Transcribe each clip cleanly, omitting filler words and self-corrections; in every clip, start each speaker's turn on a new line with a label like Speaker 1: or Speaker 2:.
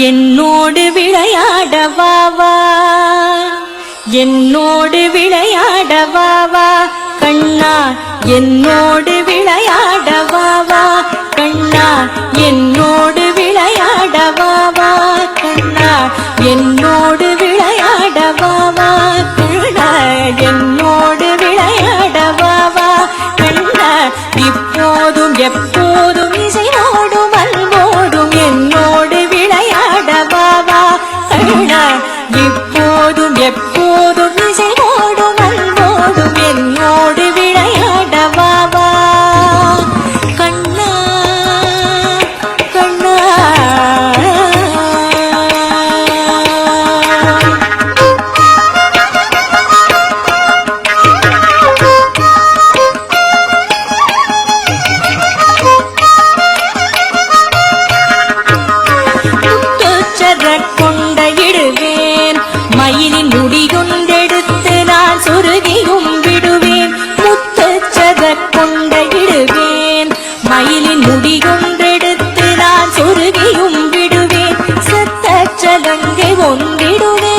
Speaker 1: என்னோடு விளையாடவாவா என்னோடு விளையாடவாவா கண்ணா என்னோடு விளையாடவாவா கண்ணா என்னோடு விளையாடவாவா கண்ணா என்னோடு விளையாடவாவா கண்ணா என்னோடு விளையாடவாவா கண்ணா இப்போதும் எப்போதும் இசையோடும் அன்போடும் என்னோடு விளையாடவாவா கண்ணா இப்போதும் எப்போதும் இசையோடும் அன்போடும் என்னோடு விளையாடவாவா கண்ணா கண்ணா மயிலின் முடியொன்றெடுத்து நான் சொருகியும் விடுவேன் முத்துச்சத கொண்ட இடுவேன் மயிலின் முடியொன்றெடுத்து நான் சொருகியும் விடுவேன் சத்தச்சலங்கை ஒன்றிடுவேன்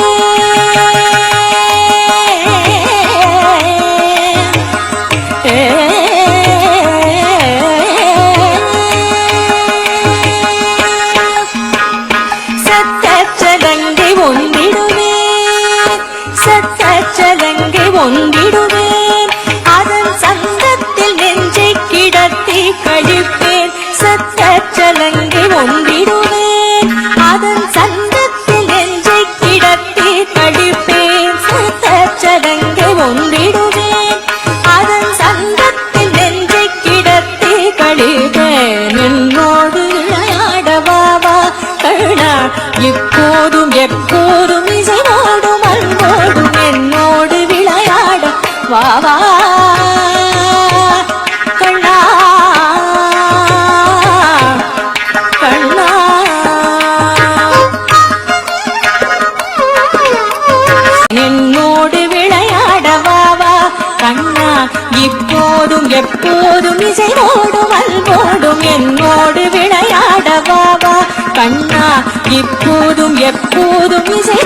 Speaker 1: சத்தச்சலங்கை ஒன்றிடுவேன் சத்தச்சலங்கை ஒன்றிடுவேன் அதன் சங்கத்தில் நெஞ்சை கிடத்தி கழிப்பேன் சத்தச்சலங்கை ஒன்றிடுவேன் அதன் சங்கத்தில் நெஞ்சை கிடத்தி கழிப்பேன் சத்தச்சலங்கை ஒன்றிடுவேன் அதன் சங்கத்தில் நெஞ்சை கிடத்தி கழிப்பேன் என்னோடு விளையாடவாவா கண்ணா இப்போதும் எப்போதும் இசையோடும் அன்போடும் என்னோடு விளையாட வாவா கண்ணா கண்ணா என்னோடு விளையாடவாவா கண்ணா இப்போதும் எப்போதும் இசையோடும் அன்போடும் என்னோடு விளையாடவாவா கண்ணா இப்போதும் எப்போதும் இசை